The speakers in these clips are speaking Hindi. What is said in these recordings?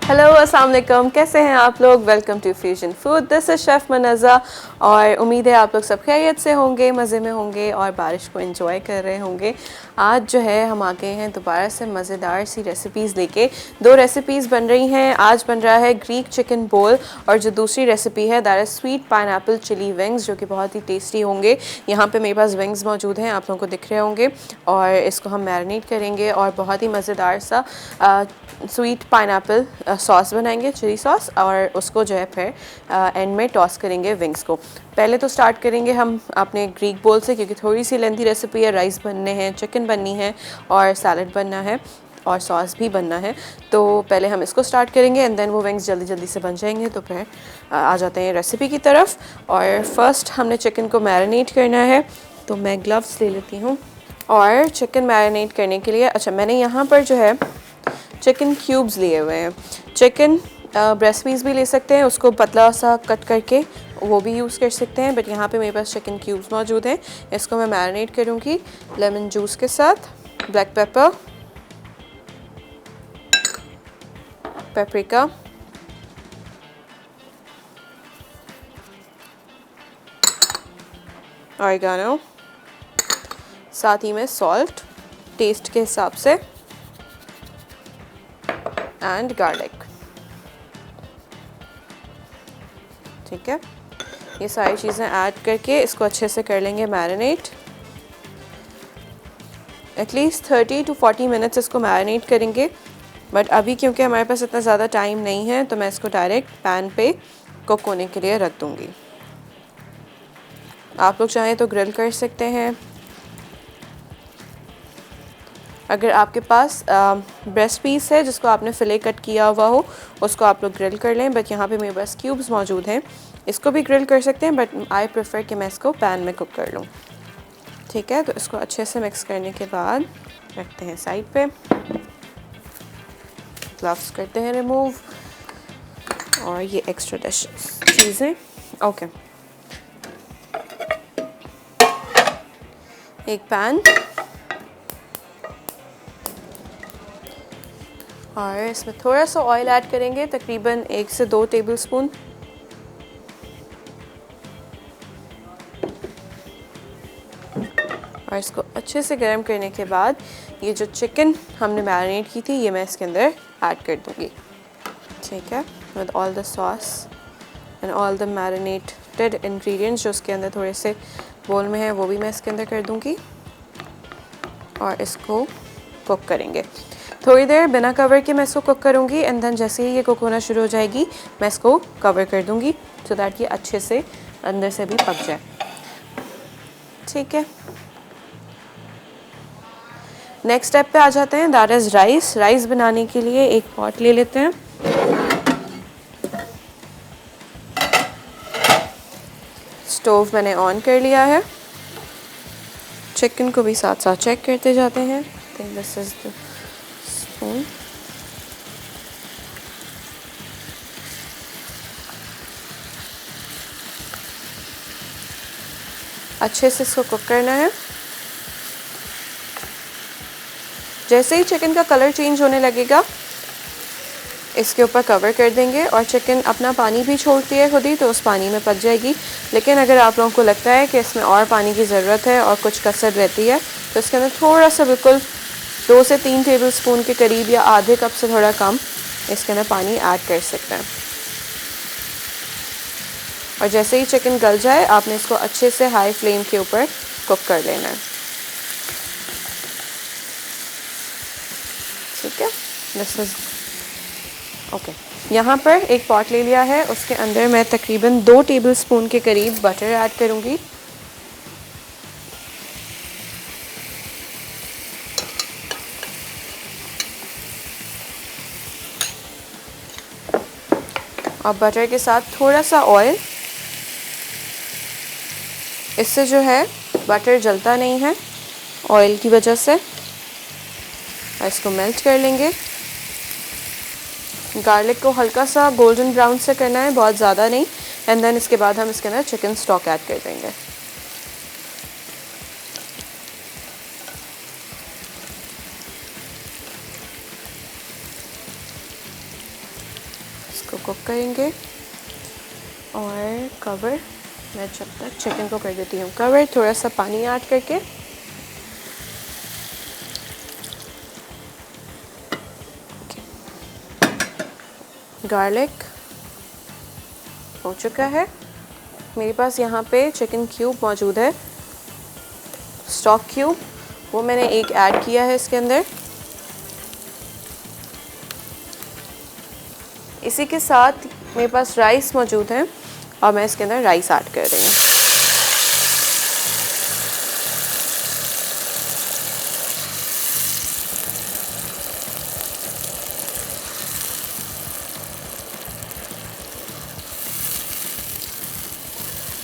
हेलो अस्सलाम वालेकुम, कैसे हैं आप लोग। Welcome to fusion food. This is chef Manza और उम्मीद है आप लोग सब खैरियत से होंगे, मज़े में होंगे और बारिश को एंजॉय कर रहे होंगे। आज जो है हम आ गए हैं दोबारा से मज़ेदार सी रेसिपीज़ लेके। दो रेसिपीज़ बन रही हैं। आज बन रहा है ग्रीक चिकन बोल और जो दूसरी रेसिपी है that is sweet pineapple chili wings, जो कि बहुत ही टेस्टी होंगे। यहाँ पे मेरे पास विंग्स मौजूद हैं, आप लोगों को दिख रहे होंगे। और इसको हम मैरिनेट करेंगे और बहुत ही मज़ेदार सा स्वीट पाइनएप्पल सॉस बनाएंगे, चिली सॉस, और उसको जो है फिर एंड में टॉस करेंगे विंग्स को। पहले तो स्टार्ट करेंगे हम अपने ग्रीक बोल से, क्योंकि थोड़ी सी लेंथी रेसिपी है। राइस बनने हैं, चिकन बननी है और सैलड बनना है और सॉस भी बनना है। तो पहले हम इसको स्टार्ट करेंगे एंड देन वो विंग्स जल्दी जल्दी से बन जाएंगे। तो फिर आ जाते हैं रेसिपी की तरफ। और फर्स्ट हमने चिकन को मैरिनेट करना है, तो मैं ग्लव्स ले लेती हूँ। और चिकन मैरिनेट करने के लिए मैंने यहाँ पर जो है चिकन क्यूब्स लिए हुए हैं। चिकन ब्रेस्ट पीस भी ले सकते हैं, उसको पतला सा कट करके वो भी यूज़ कर सकते हैं, बट यहाँ पे मेरे पास चिकन क्यूब्स मौजूद हैं। इसको मैं मैरिनेट करूँगी लेमन जूस के साथ, ब्लैक पेपर, पेपरिका, ऑरिगेनो, साथ ही में सॉल्ट टेस्ट के हिसाब से एंड गार्लिक। ठीक है, ये सारी चीज़ें ऐड करके इसको अच्छे से कर लेंगे मैरिनेट। एटलीस्ट 30 to 40 मिनट्स इसको मैरिनेट करेंगे। बट अभी क्योंकि हमारे पास इतना ज़्यादा टाइम नहीं है, तो मैं इसको डायरेक्ट पैन पे कुक होने के लिए रख दूँगी। आप लोग चाहें तो ग्रिल कर सकते हैं। अगर आपके पास ब्रेस्ट पीस है जिसको आपने फिले कट किया हुआ हो, उसको आप लोग ग्रिल कर लें। बट यहाँ पे मेरे पास क्यूब्स मौजूद हैं, इसको भी ग्रिल कर सकते हैं, बट आई प्रेफर कि मैं इसको पैन में कुक कर लूँ। ठीक है, तो इसको अच्छे से मिक्स करने के बाद रखते हैं साइड पे। ग्लव्स करते हैं रिमूव और ये एक्स्ट्रा डिश चीज़ें। ओके, एक पैन और इसमें थोड़ा सा ऑयल ऐड करेंगे, तकरीबन 1 से 2 टेबलस्पून। और इसको अच्छे से गर्म करने के बाद ये जो चिकन हमने मैरिनेट की थी, ये मैं इसके अंदर ऐड कर दूँगी। ठीक है, with all the sauce and all the marinated ingredients जो उसके अंदर थोड़े से बोल में है, वो भी मैं इसके अंदर कर दूँगी। और इसको कुक करेंगे थोड़ी देर बिना कवर के। मैं इसको कुक करूँगी एंड देन जैसे ही ये कुक होना शुरू हो जाएगी, मैं इसको कवर कर दूँगी सो दैट ये अच्छे से अंदर से भी पक जाए। ठीक है, नेक्स्ट स्टेप पे आ जाते हैं, दैट इज़ राइस। राइस बनाने के लिए एक पॉट ले लेते हैं। स्टोव मैंने ऑन कर लिया है। चिकन को भी साथ साथ चेक करते जाते हैं। I think this is the spoon. अच्छे से इसको कुक करना है। जैसे ही चिकन का कलर चेंज होने लगेगा, इसके ऊपर कवर कर देंगे। और चिकन अपना पानी भी छोड़ती है खुद ही, तो उस पानी में पक जाएगी। लेकिन अगर आप लोगों को लगता है कि इसमें और पानी की ज़रूरत है और कुछ कसर रहती है, तो इसके अंदर थोड़ा सा, बिल्कुल 2 से 3 टेबलस्पून के करीब या आधे कप से थोड़ा कम इसके अंदर पानी ऐड कर सकते हैं। और जैसे ही चिकन गल जाए, आपने इसको अच्छे से हाई फ्लेम के ऊपर कुक कर लेना है। ठीक है, दिस इज ओके। यहाँ पर एक पॉट ले लिया है, उसके अंदर मैं तकरीबन 2 टेबलस्पून के करीब बटर ऐड करूँगी। और बटर के साथ थोड़ा सा ऑयल। इससे जो है बटर जलता नहीं है ऑयल की वजह से। और इसको मेल्ट कर लेंगे। गार्लिक को हल्का सा गोल्डन ब्राउन से करना है, बहुत ज़्यादा नहीं। एंड देन इसके बाद हम इसके अंदर चिकन स्टॉक ऐड कर देंगे। इसको कुक करेंगे और कवर, मैं जब तक चिकन को कर देती हूँ कवर, थोड़ा सा पानी ऐड करके। गार्लिक हो चुका है। मेरे पास यहाँ पे चिकन क्यूब मौजूद है, स्टॉक क्यूब, वो मैंने एक ऐड किया है इसके अंदर। इसी के साथ मेरे पास राइस मौजूद है और मैं इसके अंदर राइस ऐड कर रही हूँ।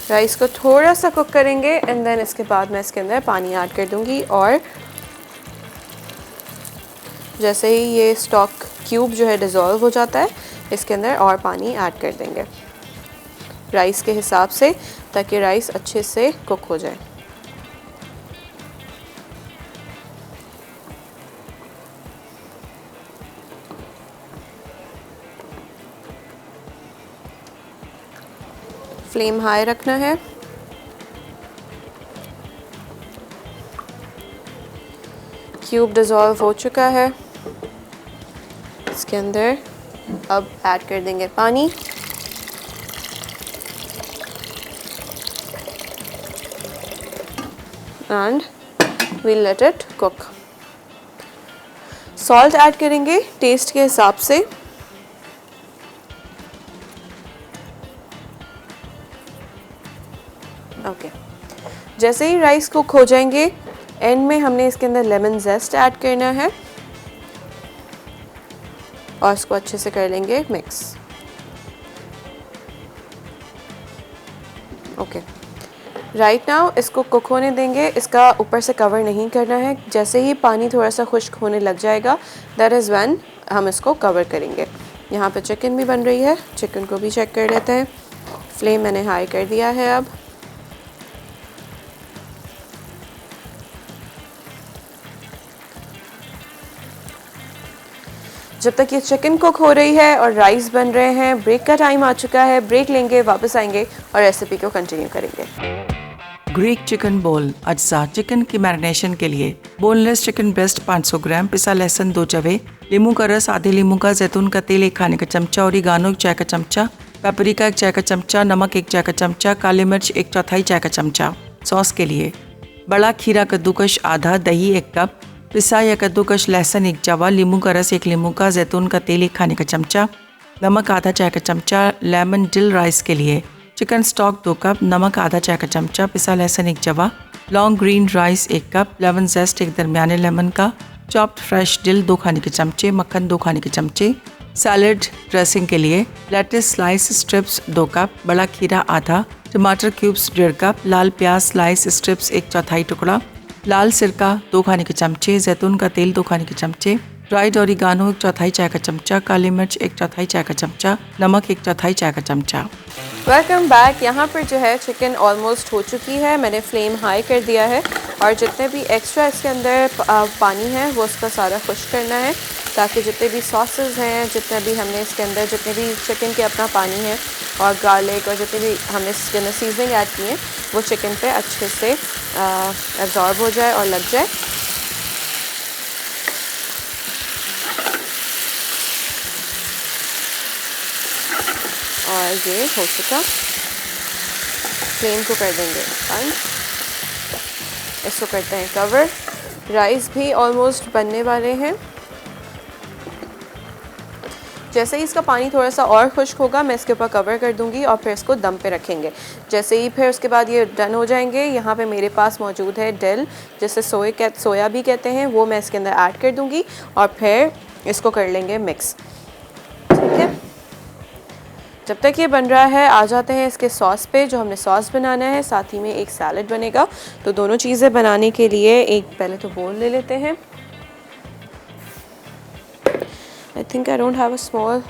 राइस को थोड़ा सा कुक करेंगे एंड देन इसके बाद मैं इसके अंदर पानी ऐड कर दूंगी और जैसे ही ये स्टॉक क्यूब जो है डिज़ोल्व हो जाता है इसके अंदर और पानी ऐड कर देंगे राइस के हिसाब से, ताकि राइस अच्छे से कुक हो जाए। फ्लेम हाई रखना है। क्यूब डिज़ोल्व हो चुका है, इसके अंदर अब ऐड कर देंगे पानी। And we'll let it cook। Salt add करेंगे टेस्ट के हिसाब से। ओके, जैसे ही राइस कुक हो जाएंगे एंड में हमने इसके अंदर लेमन जेस्ट ऐड करना है और इसको अच्छे से कर लेंगे मिक्स। ओके, राइट नाउ इसको कुक होने देंगे, इसका ऊपर से कवर नहीं करना है। जैसे ही पानी थोड़ा सा खुश्क होने लग जाएगा दैट इज़ व्हेन हम इसको कवर करेंगे। यहाँ पे चिकन भी बन रही है, चिकन को भी चेक कर लेते हैं। फ्लेम मैंने हाई कर दिया है। अब जब तक ये चिकन कुक हो रही है और राइस बन रहे हैं, ब्रेक का टाइम आ चुका है। ब्रेक लेंगे, वापस आएंगे और रेसिपी को कंटिन्यू करेंगे। ग्रीक चिकन बोल अज्जा। चिकन की मैरिनेशन के लिए बोनलेस चिकन ब्रेस्ट 500 ग्राम, पिसा लहसुन 2 जवे, लीमू का रस आधे लीमू का, जैतून का तेल 1 खाने का चमचा, ओरिगानो 1 चाय का चमचा, पेपरिका 1 चाय का चमचा, नमक 1 चाय का चमचा, काली मिर्च 1/4 चाय का चमचा। सॉस के लिए बड़ा खीरा कद्दूकश आधा, दही 1 कप, पिसा या कद्दूकश लहसुन 1 जवा, लीमू का रस 1 लीमू का, जैतून का तेल 1 खाने का चमचा, नमक आधा चाय का चमचा। लेमन डिल राइस के लिए चिकन स्टॉक 2 कप, नमक आधा चाय का चमचा, पिसा लहसुन 1 जवा, long green rice 1 cup, lemon zest 1 दरमियाने लेमन का, चॉप्ड फ्रेश डिल 2 खाने के चमचे, मक्खन 2 खाने के चमचे। सैलड ड्रेसिंग के लिए लेट्स स्लाइस स्ट्रिप्स 2 कप, बड़ा खीरा आधा, टमाटर क्यूब्स 1.5 कप, लाल प्याज स्लाइस स्ट्रिप्स 1/4 टुकड़ा, लाल सिरका 2 खाने के चमचे, जैतून का तेल 2 खाने के चमचे, ड्राइड ओरिगानो 1/4 चाय का चमचा, काली मिर्च 1/4 चाय का चमचा, नमक 1/4 चाय का चमचा। Welcome back. यहाँ पर जो है चिकन ऑलमोस्ट हो चुकी है, मैंने फ्लेम हाई कर दिया है और जितने भी एक्स्ट्रा इसके अंदर पानी है वो उसका सारा खुश्क करना है, ताकि जितने भी सॉसेस हैं, जितने भी हमने इसके अंदर जितने भी चिकन के अपना पानी है और गार्लिक और जितने भी हमने इसके अंदर सीजनिंग ऐड की है वो चिकन पे अच्छे से एब्जॉर्ब हो जाए और लग जाए। और ये हो चुका। फ्लेम को कर देंगे बंद, इसको करते हैं कवर। राइस भी ऑलमोस्ट बनने वाले हैं। जैसे ही इसका पानी थोड़ा सा और खुश्क होगा मैं इसके ऊपर कवर कर दूंगी और फिर इसको दम पे रखेंगे। जैसे ही फिर उसके बाद ये डन हो जाएंगे, यहाँ पे मेरे पास मौजूद है डिल, जिसे सोया भी कहते हैं, वो मैं इसके अंदर ऐड कर दूंगी और फिर इसको कर लेंगे मिक्स। ठीक है, जब तक ये बन रहा है आ जाते हैं इसके सॉस पे। जो हमने सॉस बनाना है, साथ ही में एक सैलड बनेगा, तो दोनों चीज़ें बनाने के लिए एक पहले तो बोल ले लेते हैं। I think I don't have a small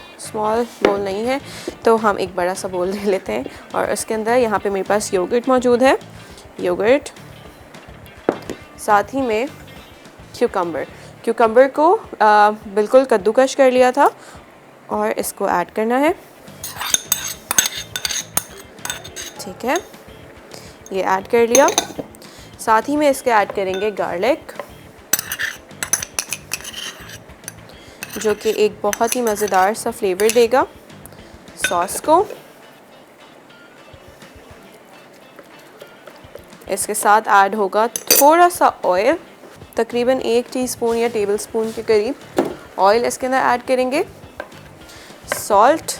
बोल नहीं है, तो हम एक बड़ा सा बोल ले लेते हैं और उसके अंदर यहाँ पे मेरे पास योगर्ट मौजूद है, योगर्ट, साथ ही में क्यूकम्बर को बिल्कुल कद्दूकश कर लिया था और इसको ऐड करना है। ठीक है, ये ऐड कर लिया। साथ ही में इसके ऐड करेंगे गार्लिक, जो कि एक बहुत ही मज़ेदार सा फ्लेवर देगा सॉस को। इसके साथ ऐड होगा थोड़ा सा ऑयल, तकरीबन 1 टीस्पून या टेबलस्पून के करीब ऑयल इसके अंदर ऐड करेंगे। सॉल्ट,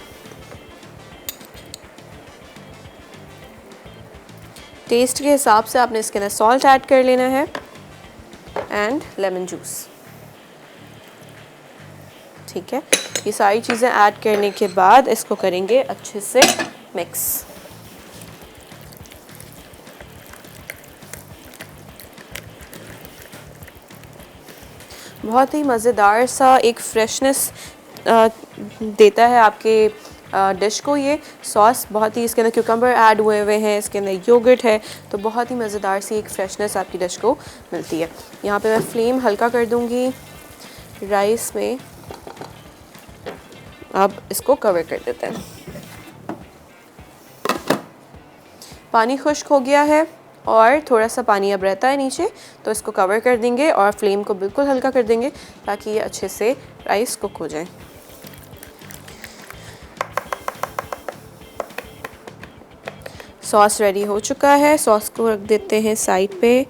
टेस्ट के हिसाब से आपने इसके अंदर सॉल्ट ऐड कर लेना है, एंड लेमन जूस। ठीक है, ये सारी चीज़ें ऐड करने के बाद इसको करेंगे अच्छे से मिक्स। बहुत ही मज़ेदार सा एक फ्रेशनेस देता है आपके डिश को ये सॉस। बहुत ही इसके अंदर क्यूकम्बर ऐड हुए हैं, इसके अंदर योगर्ट है, तो बहुत ही मज़ेदार सी एक फ्रेशनेस आपकी डिश को मिलती है। यहाँ पे मैं फ्लेम हल्का कर दूँगी राइस में। अब इसको कवर कर देते हैं। पानी खुश्क हो गया है और थोड़ा सा पानी अब रहता है नीचे, तो इसको कवर कर देंगे और फ्लेम को बिल्कुल हल्का कर देंगे ताकि ये अच्छे से राइस कुक हो जाए। सॉस रेडी हो चुका है। सॉस को रख देते हैं साइड पे।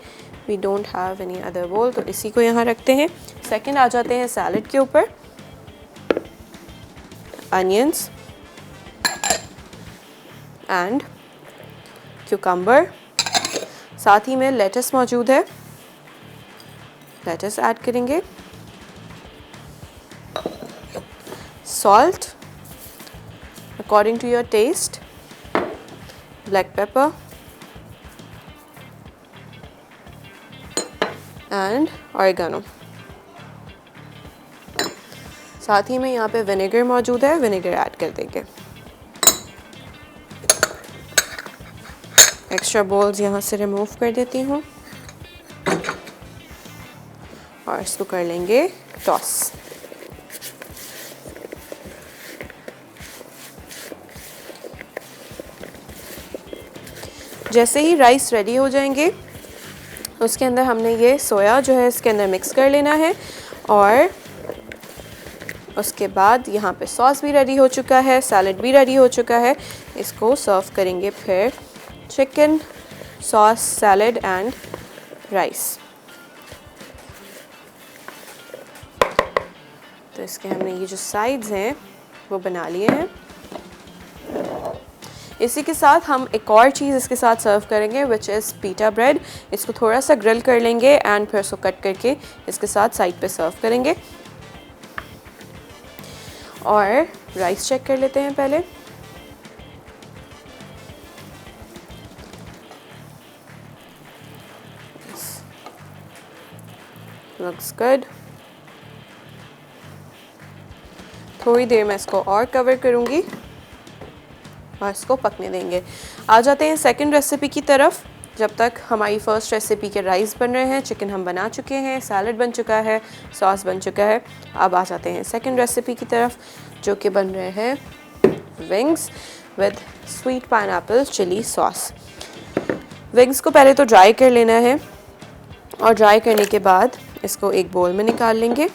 We don't have any other bowl, तो इसी को यहाँ रखते हैं। सेकंड आ जाते हैं सैलड के ऊपर। अनियंस एंड क्यूकम्बर, साथ ही में लेटस मौजूद है, लेटस ऐड करेंगे। Salt according to your taste, black pepper and oregano. साथ ही में यहाँ पे विनेगर मौजूद है, विनेगर ऐड कर देंगे। एक्स्ट्रा बॉल्स यहाँ से रिमूव कर देती हूँ और इसको कर लेंगे टॉस। जैसे ही राइस रेडी हो जाएंगे उसके अंदर हमने ये सोया जो है इसके अंदर मिक्स कर लेना है, और उसके बाद यहाँ पे सॉस भी रेडी हो चुका है, सैलड भी रेडी हो चुका है। इसको सर्व करेंगे फिर chicken sauce salad and rice. तो इसके हमने ये जो साइड्स हैं वो बना लिए हैं। इसी के साथ हम एक और चीज़ इसके साथ सर्व करेंगे विच इज़ पीटा ब्रेड। इसको थोड़ा सा ग्रिल कर लेंगे एंड फिर उसको कट करके इसके साथ साइड पे सर्व करेंगे। और राइस चेक कर लेते हैं पहले। Looks good. थोड़ी देर में इसको और कवर करूँगी और इसको पकने देंगे। आ जाते हैं सेकंड रेसिपी की तरफ। जब तक हमारी फ़र्स्ट रेसिपी के राइस बन रहे हैं, चिकन हम बना चुके हैं, सैलड बन चुका है, सॉस बन चुका है। अब आ जाते हैं सेकंड रेसिपी की तरफ, जो कि बन रहे हैं wings with sweet pineapple chili sauce. Wings को पहले तो ड्राई कर लेना है और ड्राई करने के बाद इसको एक बोल में निकाल लेंगे।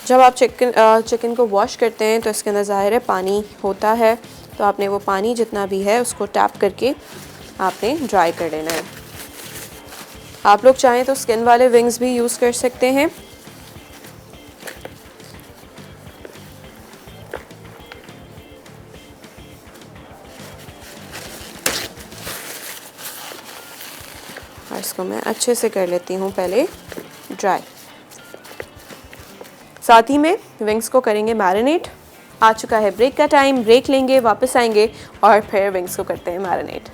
जब आप चिकन को वॉश करते हैं तो इसके अंदर ज़ाहिर है पानी होता है, तो आपने वो पानी जितना भी है उसको टैप करके आपने ड्राई कर लेना है। आप लोग चाहें तो स्किन वाले विंग्स भी यूज़ कर सकते हैं। और इसको मैं अच्छे से कर लेती हूँ पहले ड्राई। साथ ही में विंग्स को करेंगे मैरिनेट। आ चुका है ब्रेक का टाइम, ब्रेक लेंगे, वापस आएंगे और फिर विंग्स को करते हैं मैरिनेट।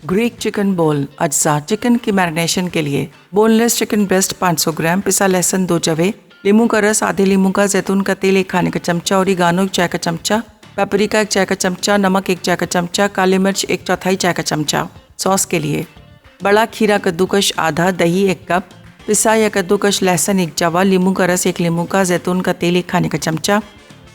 ग्रीक चिकन बोल अज्जा चिकन की मैरिनेशन के लिए बोनलेस चिकन ब्रेस्ट 500 ग्राम, पिसा लहसुन 2 जवे, नींबू का रस आधे नींबू का, जैतून का तेल 1 खाने का चमचा, ओरिगानो 1 चाय का चमचा, पेपरिका 1 चाय का चमचा, नमक 1 चाय का चमचा, काली मिर्च 1/4 चाय का चमचा। सॉस के लिए बड़ा खीरा कद्दूकश आधा, दही 1 कप, पिसा या कद्दूकश लहसुन 1 जवा, नींबू का रस 1 नींबू का, जैतून का तेल 1 खाने का चमचा,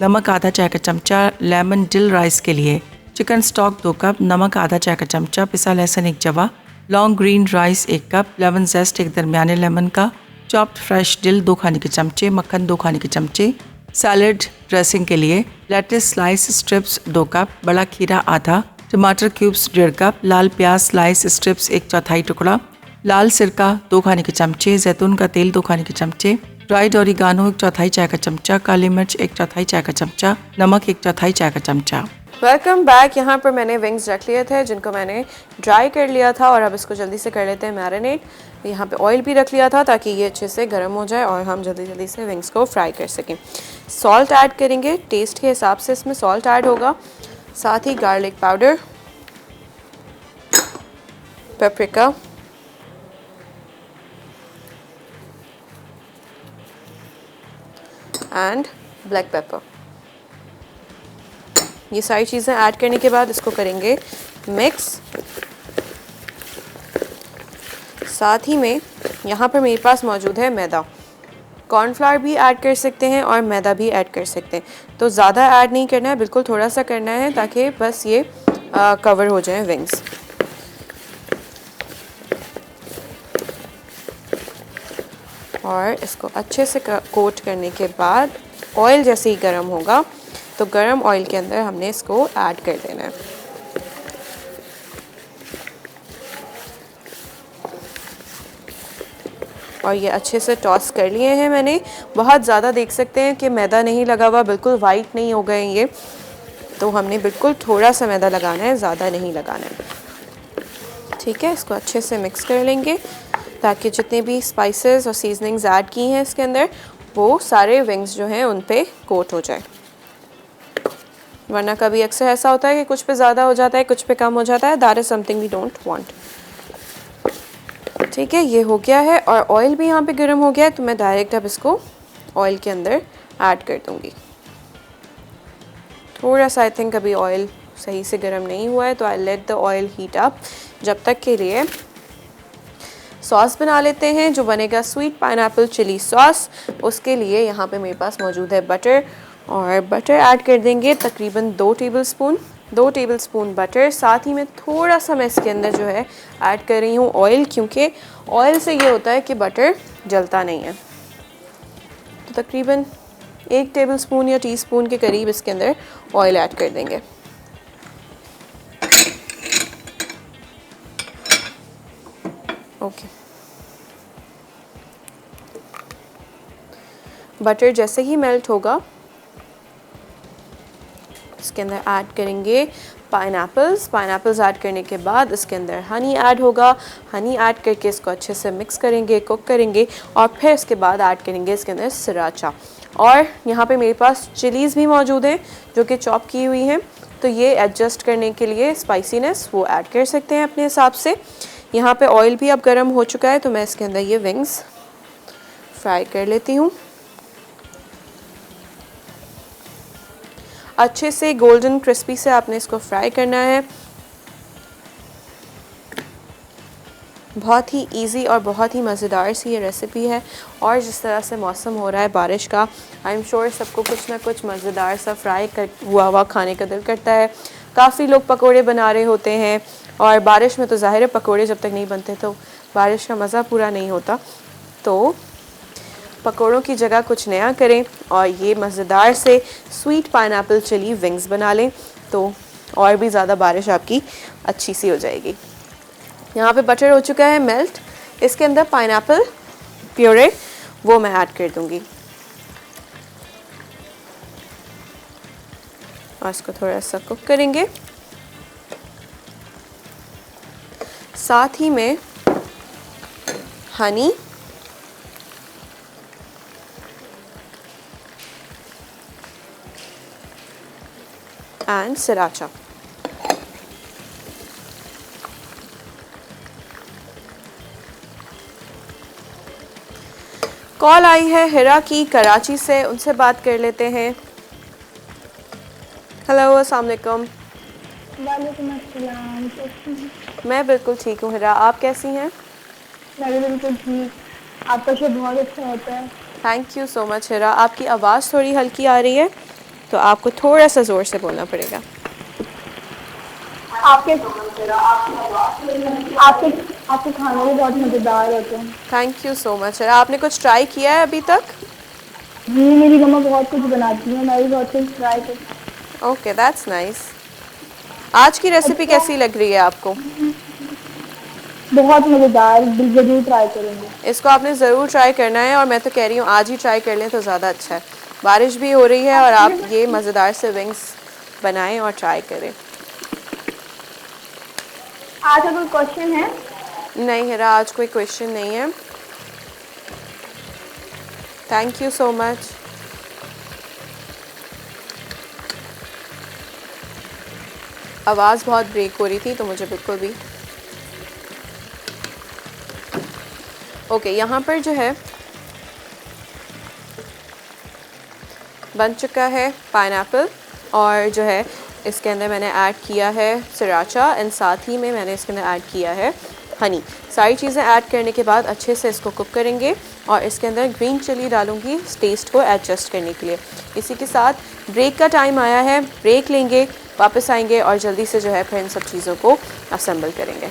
नमक आधा चाय का चमचा। लेमन डिल राइस के लिए चिकन स्टॉक 2 कप, नमक आधा चाय का चमचा, पिसा लहसुन 1 जवा, long green rice 1 cup, lemon zest 1 दरमियाने लेमन का, चॉप्ड फ्रेश डिल 2 खाने के चमचे, मक्खन 2 खाने के चमचे। सैलड ड्रेसिंग के लिए लेट्स स्लाइस स्ट्रिप्स 2 कप, बड़ा खीरा आधा, टमाटर क्यूब्स 1.5 कप, लाल प्याज स्लाइस स्ट्रिप्स 1/4 टुकड़ा, लाल सिरका 2 खाने के चमचे, जैतून का तेल 2 खाने के चमचे, ड्राइड ओरिगानो 1/4 चाय का चमचा, काली मिर्च 1/4 चाय का चमचा, नमक 1/4 चाय का चमचा। Welcome back. यहाँ पर मैंने विंग्स रख लिए थे जिनको मैंने ड्राई कर लिया था और अब इसको जल्दी से कर लेते हैं मैरिनेट। यहाँ पे ऑयल भी रख लिया था ताकि ये अच्छे से गर्म हो जाए और हम जल्दी जल्दी से विंग्स को फ्राई कर सकें। सॉल्ट ऐड करेंगे, टेस्ट के हिसाब से इसमें सॉल्ट ऐड होगा, साथ ही garlic powder, paprika, and black pepper. ये सारी चीज़ें ऐड करने के बाद इसको करेंगे मिक्स। साथ ही में यहाँ पर मेरे पास मौजूद है मैदा। कॉर्नफ्लावर भी ऐड कर सकते हैं और मैदा भी ऐड कर सकते हैं, तो ज़्यादा ऐड नहीं करना है, बिल्कुल थोड़ा सा करना है ताकि बस ये कवर हो जाए विंग्स। और इसको अच्छे से कोट करने के बाद ऑयल जैसे ही गर्म होगा तो गर्म ऑयल के अंदर हमने इसको ऐड कर देना है। और ये अच्छे से टॉस कर लिए हैं मैंने। बहुत ज़्यादा देख सकते हैं कि मैदा नहीं लगा हुआ, बिल्कुल वाइट नहीं हो गए ये, तो हमने बिल्कुल थोड़ा सा मैदा लगाना है, ज़्यादा नहीं लगाना है। ठीक है, इसको अच्छे से मिक्स कर लेंगे ताकि जितने भी स्पाइसेस और सीजनिंग्स ऐड की हैं इसके अंदर वो सारे विंग्स जो हैं उन पे कोट हो जाए। वरना कभी अक्सर ऐसा होता है कि कुछ पे ज़्यादा हो जाता है, कुछ पे कम हो जाता है। That is something we don't want. ठीक है, ये हो गया है और ऑयल भी यहाँ पे गर्म हो गया है, तो मैं डायरेक्ट अब इसको ऑयल के अंदर ऐड कर दूँगी। थोड़ा सा आई थिंक अभी ऑयल सही से गर्म नहीं हुआ है, तो I let the oil heat up. जब तक के लिए सॉस बना लेते हैं जो बनेगा स्वीट पाइनएप्पल चिली सॉस। उसके लिए यहाँ पे मेरे पास मौजूद है बटर, और बटर ऐड कर देंगे तकरीबन 2 टेबलस्पून बटर। साथ ही में थोड़ा सा मैं इसके अंदर जो है ऐड कर रही हूँ ऑयल, क्योंकि ऑयल से ये होता है कि बटर जलता नहीं है। तो तकरीबन 1 टेबलस्पून या टीस्पून के करीब इसके अंदर ऑयल ऐड कर देंगे। ओके, बटर जैसे ही मेल्ट होगा इसके अंदर ऐड करेंगे पाइनएप्पल्स ऐड करने के बाद इसके अंदर हनी ऐड होगा। हनी ऐड करके इसको अच्छे से मिक्स करेंगे, कुक करेंगे और फिर इसके बाद ऐड करेंगे इसके अंदर सराचा। और यहाँ पे मेरे पास चिलीज़ भी मौजूद हैं जो कि चॉप की हुई हैं, तो ये एडजस्ट करने के लिए स्पाइसीनेस वो ऐड कर सकते हैं अपने हिसाब से। यहाँ पे ऑयल भी अब गर्म हो चुका है, तो मैं इसके अंदर ये विंग्स फ्राई कर लेती हूँ। अच्छे से गोल्डन क्रिस्पी से आपने इसको फ्राई करना है। बहुत ही इजी और बहुत ही मज़ेदार सी ये रेसिपी है। और जिस तरह से मौसम हो रहा है बारिश का, आई एम श्योर सबको कुछ ना कुछ मज़ेदार सा फ्राई हुआ खाने का दिल करता है। काफ़ी लोग पकोड़े बना रहे होते हैं, और बारिश में तो ज़ाहिर है पकोड़े जब तक नहीं बनते तो बारिश का मज़ा पूरा नहीं होता। तो पकोड़ों की जगह कुछ नया करें और ये मज़ेदार से स्वीट पाइनएप्पल चिली विंग्स बना लें, तो और भी ज़्यादा बारिश आपकी अच्छी सी हो जाएगी। यहाँ पे बटर हो चुका है मेल्ट। इसके अंदर पाइनएप्पल प्यूरे वो मैं ऐड कर दूँगी और इसको थोड़ा सा कुक करेंगे। साथ ही में हनी एंड सराचा। कॉल आई है हिरा की कराची से, उनसे बात कर लेते हैं। हेलो, अस्सलाम वालेकुम। वालेकुम अस्सलाम। मैं बिल्कुल ठीक हूँ हिरा, आप कैसी हैं? मैं भी बिल्कुल ठीक। आपका शो बहुत अच्छा होता है। थैंक यू सो मच हिरा। आपकी आवाज़ थोड़ी हल्की आ रही है, तो आपको थोड़ा सा ज़ोर से बोलना पड़ेगा। आपके आपके आपके खाने भी बहुत मज़ेदार होते हैं। थैंक यू सो मच हिरा। आपने कुछ ट्राई किया है अभी तक? जी, मेरी मम्मा बहुत कुछ बनाती है, मैं भी बहुत कुछ ट्राई करती ओके, दैट्स नाइस। आज की हूँ। रेसिपी अच्छा, कैसी लग रही है आपको? बहुत मज़ेदार, जरूर ट्राई करेंगे। इसको आपने ज़रूर ट्राई करना है, और मैं तो कह रही हूँ आज ही ट्राई कर लें तो ज़्यादा अच्छा है। बारिश भी हो रही है और आप ये मज़ेदार से विंग्स बनाएं और ट्राई करें। आज का कोई क्वेश्चन है? नहीं हिरा, आज कोई क्वेश्चन नहीं है। Thank you so much. आवाज़ बहुत ब्रेक हो रही थी तो मुझे बिल्कुल भी ओके। यहाँ पर जो है बन चुका है पाइनएप्पल, और जो है इसके अंदर मैंने ऐड किया है सराचा, एंड साथ ही में मैंने इसके अंदर ऐड किया है हनी। सारी चीज़ें ऐड करने के बाद अच्छे से इसको कुक करेंगे, और इसके अंदर ग्रीन चिली डालूंगी टेस्ट को एडजस्ट करने के लिए। इसी के साथ ब्रेक का टाइम आया है, ब्रेक लेंगे, वापस आएंगे और जल्दी से जो है फिर इन सब चीज़ों को असेंबल करेंगे।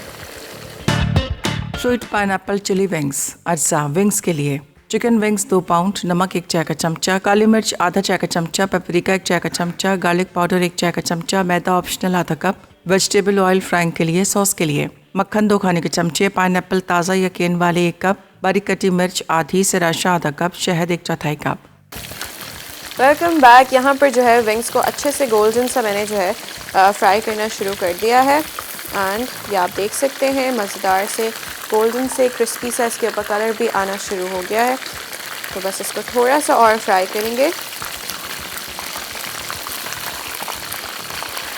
Sweet pineapple chili wings. अज्जा विंग्स के लिए चिकन विंग्स 2 पाउंड, नमक 1 चाय का चमचा, काली मिर्च आधा चाय का चमचा, पेपरिका 1 चाय का चमचा, गार्लिक पाउडर 1 चाय का चमचा, मैदा ऑप्शनल आधा कप, वेजिटेबल ऑयल फ्राइंग के लिए, सॉस के लिए मक्खन 2 खाने के चमचे, पाइनएप्पल ताज़ा या केन वाले 1 कप, बारीक कटी मिर्च आधी, सराशा आधा कप, शहद 1/4 कप। Welcome back. यहाँ पर जो है विंग्स को अच्छे से गोल्डन सा मैंने जो है फ्राई करना शुरू कर दिया है, एंड ये आप देख सकते हैं मज़ेदार से गोल्डन से क्रिस्पी सा इसके ऊपर कलर भी आना शुरू हो गया है। तो बस इसको थोड़ा सा और फ्राई करेंगे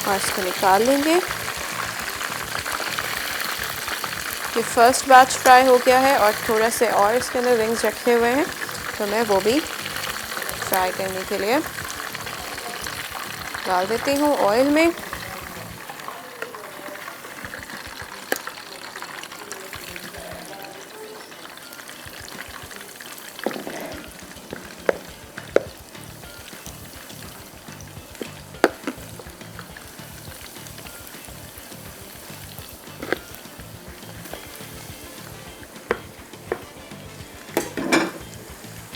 और इसको निकाल लेंगे। ये फर्स्ट बैच फ्राई हो गया है और थोड़ा से और इसके अंदर विंग्स रखे हुए हैं, तो मैं वो भी फ्राई करने के लिए डाल देती हूँ ऑयल में।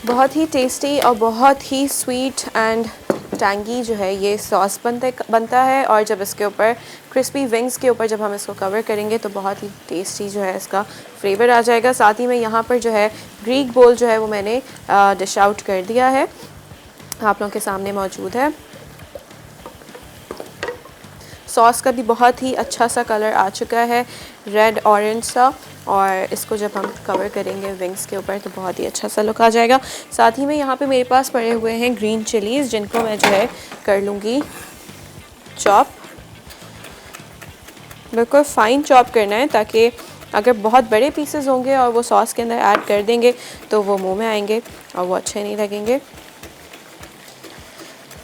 बहुत ही टेस्टी और बहुत ही स्वीट एंड टैंगी जो है ये सॉस बनता है, और जब इसके ऊपर क्रिस्पी विंग्स के ऊपर जब हम इसको कवर करेंगे तो बहुत ही टेस्टी जो है इसका फ्लेवर आ जाएगा। साथ ही में यहाँ पर जो है ग्रीक बोल जो है वो मैंने डिश आउट कर दिया है, आप लोगों के सामने मौजूद है। सॉस का भी बहुत ही अच्छा सा कलर आ चुका है, रेड ऑरेंज सा, और इसको जब हम कवर करेंगे विंग्स के ऊपर तो बहुत ही अच्छा सा लुक आ जाएगा। साथ ही में यहाँ पे मेरे पास पड़े हुए हैं ग्रीन चिलीज़, जिनको मैं जो है कर लूँगी चॉप। बिल्कुल फ़ाइन चॉप करना है, ताकि अगर बहुत बड़े पीसेस होंगे और वो सॉस के अंदर ऐड कर देंगे तो वो मुंह में आएंगे और वो अच्छे नहीं लगेंगे।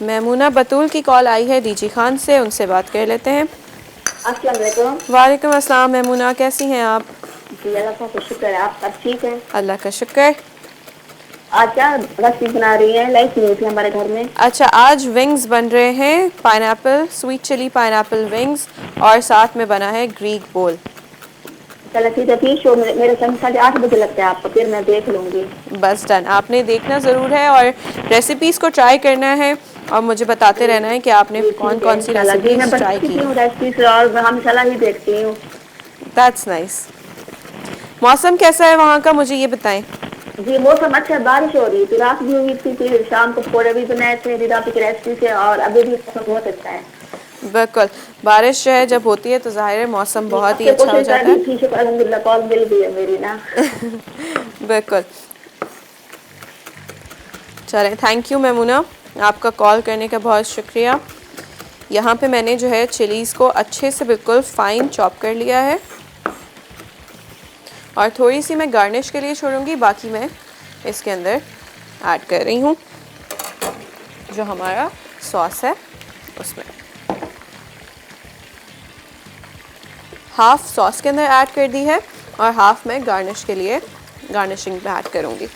मैमूना बतूल की कॉल आई है डीजी खान से, उनसे बात कर लेते हैं। अस्सलाम वालेकुम। वालेकुम अस्सलाम। मैमूना कैसी हैं आप? जी अल्लाह का शुक्र है, आप सब ठीक हैं? अल्लाह का शुक्र। आज क्या रेसिपी बना रही हैं? लाइट नहीं थी हमारे घर में। अच्छा, आज विंग्स बन रहे हैं pineapple sweet chili pineapple wings, और साथ में बना है ग्रीक बोल। चलो ठीक है, फिर शो मेरे संग 8:30 बजे लगता है आपको, फिर मैं देख लूँगी। बस डन। आपने देखना ज़रूर है और रेसिपीज़ को ट्राई करना है, और मुझे बताते रहना है कि आपने कौन कौन सी जी मैं रेसिपीज़ ट्राई बनती की। हूँ रेसिपी और मैं हमेशा ही देखती हूँ। That's nice. मौसम कैसा है वहाँ का, मुझे ये बताएं। जी मौसम अच्छा है, बारिश हो रही थी, रात भी हुई थी, फिर शाम को पकौड़े भी बनाए थे रात की रेसिपी से, और अभी भी मौसम बहुत अच्छा है। बिल्कुल, बारिश जो है जब होती है तो ज़ाहिर है मौसम बहुत ही अच्छा हो जाता है। ठीक है, अल्हम्दुलिल्लाह कॉल मिल गई है मेरी ना। बिल्कुल। चलें, थैंक यू मैमूना, आपका कॉल करने का बहुत शुक्रिया। यहाँ पे मैंने जो है चिलीज़ को अच्छे से बिल्कुल फ़ाइन चॉप कर लिया है, और थोड़ी सी मैं गार्निश के लिए छोड़ूंगी, बाकी मैं इसके अंदर ऐड कर रही हूँ जो हमारा सॉस है उसमें। हाफ़ सॉस के अंदर ऐड कर दी है और हाफ़ मैं गार्निश के लिए गार्निशिंग में ऐड करूँगी।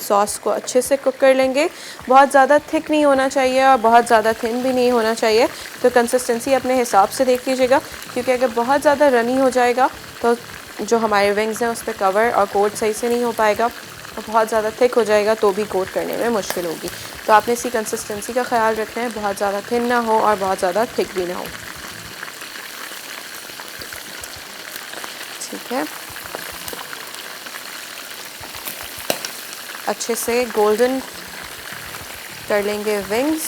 सॉस को अच्छे से कुक कर लेंगे। बहुत ज़्यादा थिक नहीं होना चाहिए और बहुत ज़्यादा थिन भी नहीं होना चाहिए, तो कंसिस्टेंसी अपने हिसाब से देख लीजिएगा, क्योंकि अगर बहुत ज़्यादा रनी हो जाएगा तो जो हमारे विंग्स हैं उस पर कवर और कोट सही से नहीं हो पाएगा, और बहुत ज़्यादा थिक हो जाएगा तो भी कोट करने में मुश्किल होगी। तो आपने इसी कंसिस्टेंसी का ख्याल रखना है, बहुत ज़्यादा थिन ना हो और बहुत ज़्यादा थिक भी ना हो। ठीक है, अच्छे से गोल्डन कर लेंगे wings.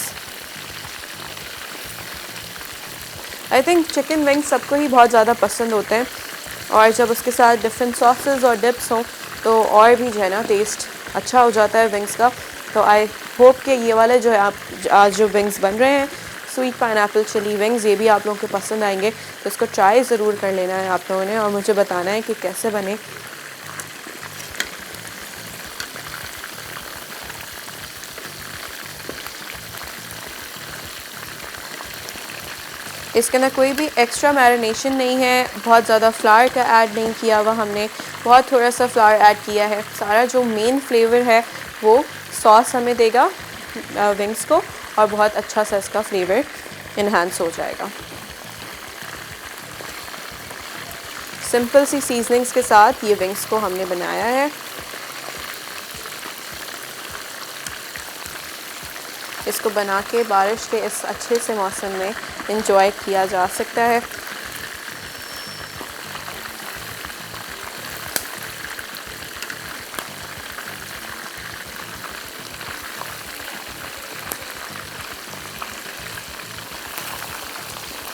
I think chicken wings सबको ही बहुत ज़्यादा पसंद होते हैं, और जब उसके साथ डिफरेंट सॉसेस और डिप्स हों तो और भी जो है ना टेस्ट अच्छा हो जाता है विंग्स का। तो आई होप कि ये वाले जो है आप आज जो विंग्स बन रहे हैं स्वीट पाइनएप्पल चिली विंग्स, ये भी आप लोगों को पसंद आएंगे। तो इसको ट्राई ज़रूर कर लेना है आप लोगों ने और मुझे बताना है कि कैसे बने। इसके अंदर कोई भी एक्स्ट्रा मैरिनेशन नहीं है, बहुत ज़्यादा फ्लावर का ऐड नहीं किया हुआ हमने, बहुत थोड़ा सा फ्लावर ऐड किया है। सारा जो मेन फ्लेवर है वो सॉस हमें देगा विंग्स को, और बहुत अच्छा सा इसका फ्लेवर इन्हांस हो जाएगा। सिंपल सी सीजनिंग्स के साथ ये विंग्स को हमने बनाया है। इसको बना के बारिश के इस अच्छे से मौसम में एंजॉय किया जा सकता है।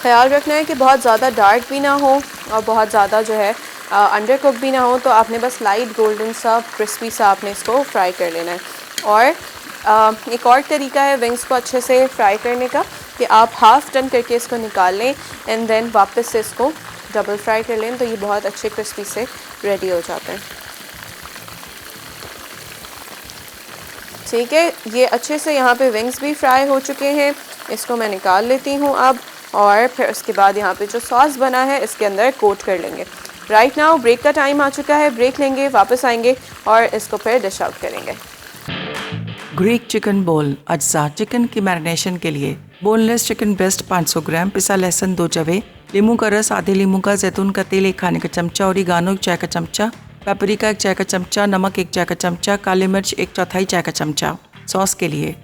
ख्याल रखना है कि बहुत ज़्यादा डार्क भी ना हो और बहुत ज़्यादा जो है अंडर कुक भी ना हो, तो आपने बस लाइट गोल्डन सा क्रिस्पी सा आपने इसको फ्राई कर लेना है। और एक और तरीका है विंग्स को अच्छे से फ्राई करने का कि आप हाफ़ टर्न करके इसको निकाल लें एंड देन वापस से इसको डबल फ्राई कर लें, तो ये बहुत अच्छे क्रिस्पी से रेडी हो जाते हैं। ठीक है, ये अच्छे से यहाँ पे विंग्स भी फ्राई हो चुके हैं, इसको मैं निकाल लेती हूँ अब, और फिर उसके बाद यहाँ पे जो सॉस बना है इसके अंदर कोट कर लेंगे। राइट नाउ ब्रेक का टाइम आ चुका है, ब्रेक लेंगे, वापस आएंगे और इसको फिर डिश आउट करेंगे। ग्रीक चिकन बोल अज्जा चिकन की मैरिनेशन के लिए बोनलेस चिकन ब्रेस्ट 500 ग्राम, पिसा लहसुन 2 जवे, नींबू का रस आधे नींबू का, जैतून का तेल 1 खाने का चमचा, ओरिगानो 1 चाय का चमचा, पेपरिका 1 चाय का चमचा, नमक 1 चाय का चमचा, काली मिर्च 1/4 चाय का चमचा। सॉस के लिए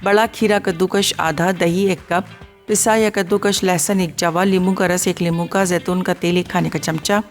बड़ा खीरा कद्दूकश आधा, दही 1 कप, पिसा या कद्दूकश लहसुन 1 जवा, नींबू का रस 1 नींबू का, जैतून का तेल 1 खाने का चमचा,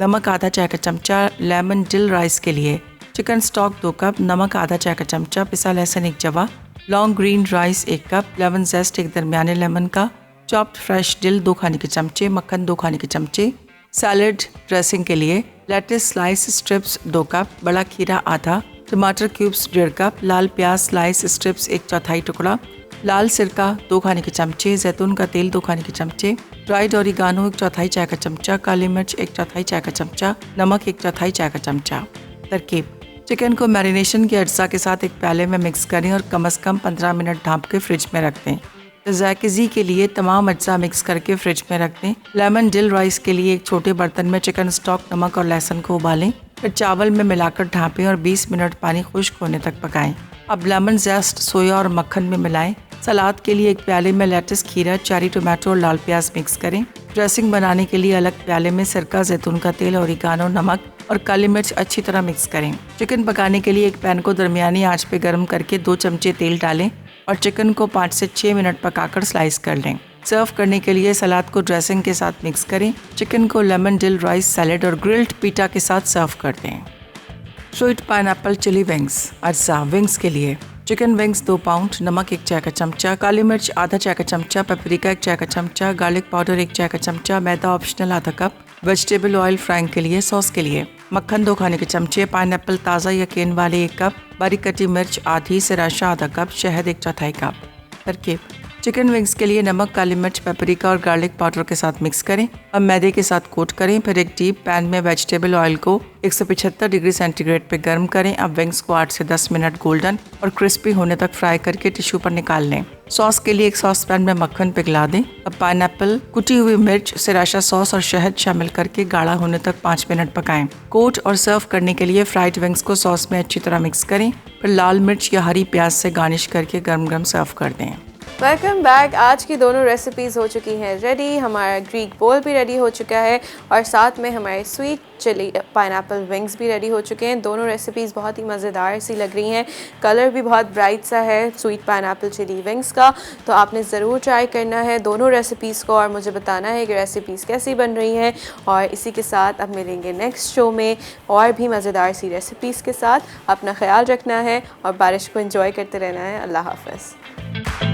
नमक आधा चाय का चमचा। लेमन डिल राइस के लिए चिकन स्टॉक 2 कप, नमक आधा चाय का चमचा, पिसा लहसुन 1 जवा, long green rice 1 cup, lemon zest 1 दरमियाने लेमन का, चॉप्ड फ्रेश डिल 2 खाने के चमचे, मक्खन 2 खाने के चमचे। सैलड ड्रेसिंग के लिए लेटिस स्लाइस स्ट्रिप्स 2 कप, बड़ा खीरा आधा, टमाटर क्यूब्स 1.5 कप, लाल प्याज स्लाइस स्ट्रिप्स 1/4 टुकड़ा, लाल सिरका 2 खाने के चमचे, जैतून का तेल 2 खाने के चमचे, ड्राइड ओरिगानो 1/4 चाय का चमचा, काली मिर्च 1/4 चाय का चमचा, नमक 1/4 चाय का चमचा। तरकीब: चिकन को मैरिनेशन के अज्जा के साथ एक प्याले में मिक्स करें और कम से कम 15 मिनट ढाँप के फ्रिज में रख दें। ज़ायक़ी के लिए तमाम अज्जा मिक्स करके फ्रिज में रख दें। लेमन डिल राइस के लिए एक छोटे बर्तन में चिकन स्टॉक, नमक और लहसुन को उबालें, फिर चावल में मिलाकर ढाँपें और 20 मिनट पानी खुश्क होने तक पकाएं। अब लेमन जेस्ट, सोया और मक्खन में मिलाएं। सलाद के लिए एक प्याले में लेटिस, खीरा, चेरी टोमेटो और लाल प्याज मिक्स करें। ड्रेसिंग बनाने के लिए अलग प्याले में सिरका, जैतून का तेल, ओरिगानो, नमक और काली मिर्च अच्छी तरह मिक्स करें। चिकन पकाने के लिए एक पैन को दरमियानी आंच पे गर्म करके 2 चमचे तेल डालें और चिकन को 5 से 6 मिनट पकाकर स्लाइस कर लें। सर्व करने के लिए सलाद को ड्रेसिंग के साथ मिक्स करें। चिकन को लेमन डिल राइस सैलेड और ग्रिल्ड पीटा के साथ सर्व कर दें। स्वीट पाइनएप्पल चिली विंग्स अज्जा विंग्स के लिए चिकन विंग्स 2 पाउंड, नमक 1 चाय का चमचा, काली मिर्च आधा चाय का चमचा, पेपरिका 1 चाय का चमचा, गार्लिक पाउडर 1 चाय का चमचा, मैदा ऑप्शनल आधा कप, वेजिटेबल ऑयल फ्राइंग के लिए। सॉस के लिए मक्खन 2 खाने के चमचे, पाइनएप्पल ताज़ा या केन वाले 1 कप, बारीक कटी मिर्च आधी, सिराशा आधा कप, शहद 1/4 कप। तरकीब: चिकन विंग्स के लिए नमक, काली मिर्च, पेपरिका और गार्लिक पाउडर के साथ मिक्स करें। अब मैदे के साथ कोट करें। फिर एक डीप पैन में वेजिटेबल ऑयल को 175 डिग्री सेंटीग्रेड पे गर्म करें। अब विंग्स को 8 से 10 मिनट गोल्डन और क्रिस्पी होने तक फ्राई करके टिश्यू पर निकाल लें। सॉस के लिए एक सॉस पैन में मक्खन पिघला दें। अब पाइनएप्पल, कुटी हुई मिर्च, सिराशा सॉस और शहद शामिल करके गाढ़ा होने तक 5 मिनट पकाएं। कोट और सर्व करने के लिए फ्राइड विंग्स को सॉस में अच्छी तरह मिक्स करें। फिर लाल मिर्च या हरी प्याज से गार्निश करके गरम गरम सर्व कर दें। Welcome back. आज की दोनों रेसिपीज़ हो चुकी हैं रेडी। हमारा ग्रीक बोल भी रेडी हो चुका है और साथ में हमारे स्वीट चिली पाइनएप्पल विंग्स भी रेडी हो चुके हैं। दोनों रेसिपीज़ बहुत ही मज़ेदार सी लग रही हैं। कलर भी बहुत ब्राइट सा है स्वीट पाइनएप्पल चिली विंग्स का, तो आपने ज़रूर ट्राई करना है दोनों रेसिपीज़ को और मुझे बताना है कि रेसिपीज़ कैसी बन रही हैं। और इसी के साथ अब मिलेंगे नेक्स्ट शो में और भी मज़ेदार सी रेसिपीज़ के साथ। अपना ख्याल रखना है और बारिश को एंजॉय करते रहना है। अल्लाह हाफ़िज़।